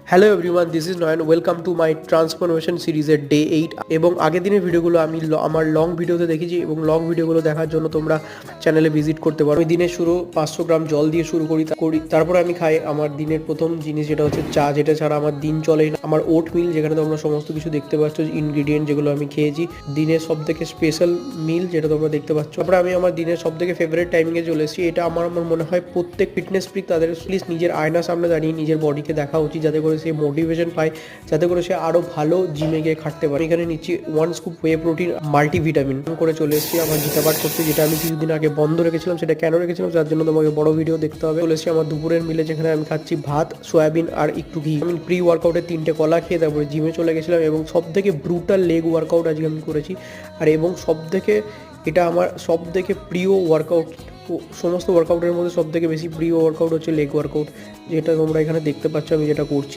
Hello everyone, this is Nayan. Welcome to my transformation সিরিজের day 8। এবং আগের দিনের ভিডিওগুলো আমি আমার লং ভিডিওতে দেখেছি, এবং লং ভিডিওগুলো দেখার জন্য তোমরা চ্যানেলে ভিজিট করতে পারো। আমি দিনের শুরু 500 গ্রাম জল দিয়ে শুরু করি। তারপরে আমি খাই আমার দিনের প্রথম জিনিস, যেটা হচ্ছে চা, যেটা ছাড়া আমার দিন চলেই না। আমার ওট মিল, যেখানে তোমরা সমস্ত কিছু দেখতে পাচ্ছ, ইনগ্রিডিয়েন্ট যেগুলো আমি খেয়েছি। দিনের সব থেকে স্পেশাল মিল, যেটা তোমরা দেখতে পাচ্ছ। তারপরে আমি আমার দিনের সব থেকে ফেভারিট টাইমিংয়ে চলে এসেছি। এটা আমার মনে হয় প্রত্যেক ফিটনেস ফ্রিক তাদের প্লিজ নিজের আয়নার সামনে দাঁড়িয়ে নিজের বডিকে দেখা উচিত, যাতে করে সে মোটিভেশন পায়, যাতে করে সে আরও ভালো জিমে গিয়ে খাটতে পারে। এখানে নিচ্ছি 1 স্কুপ ওয়ে প্রোটিন মাল্টিভিটামিন করে চলে এসেছি আমার গীতাপাঠ করতে, যেটা আমি কিছুদিন আগে বন্ধ রেখেছিলাম। সেটা কেন রেখেছিলাম, যার জন্য তোমাকে বড় ভিডিও দেখতে হবে। চলে এসেছি আমার দুপুরের মিলে, যেখানে আমি খাচ্ছি ভাত, সয়াবিন আর একটু ঘি। আমি প্রি ওয়ার্কআউটে 3টে কলা খেয়ে তারপরে জিমে চলে গেছিলাম, এবং সব থেকে ব্রুটাল লেগ ওয়ার্কআউট আজকে আমি করেছি। আর এবং সব থেকে এটা আমার সব থেকে প্রিয় ওয়ার্কআউট, সমস্ত ওয়ার্কআউটের মধ্যে সব থেকে বেশি প্রিয় ওয়ার্কআউট হচ্ছে লেগ ওয়ার্কআউট, যেটা তোমরা এখানে দেখতে পাচ্ছ আমি যেটা করছি।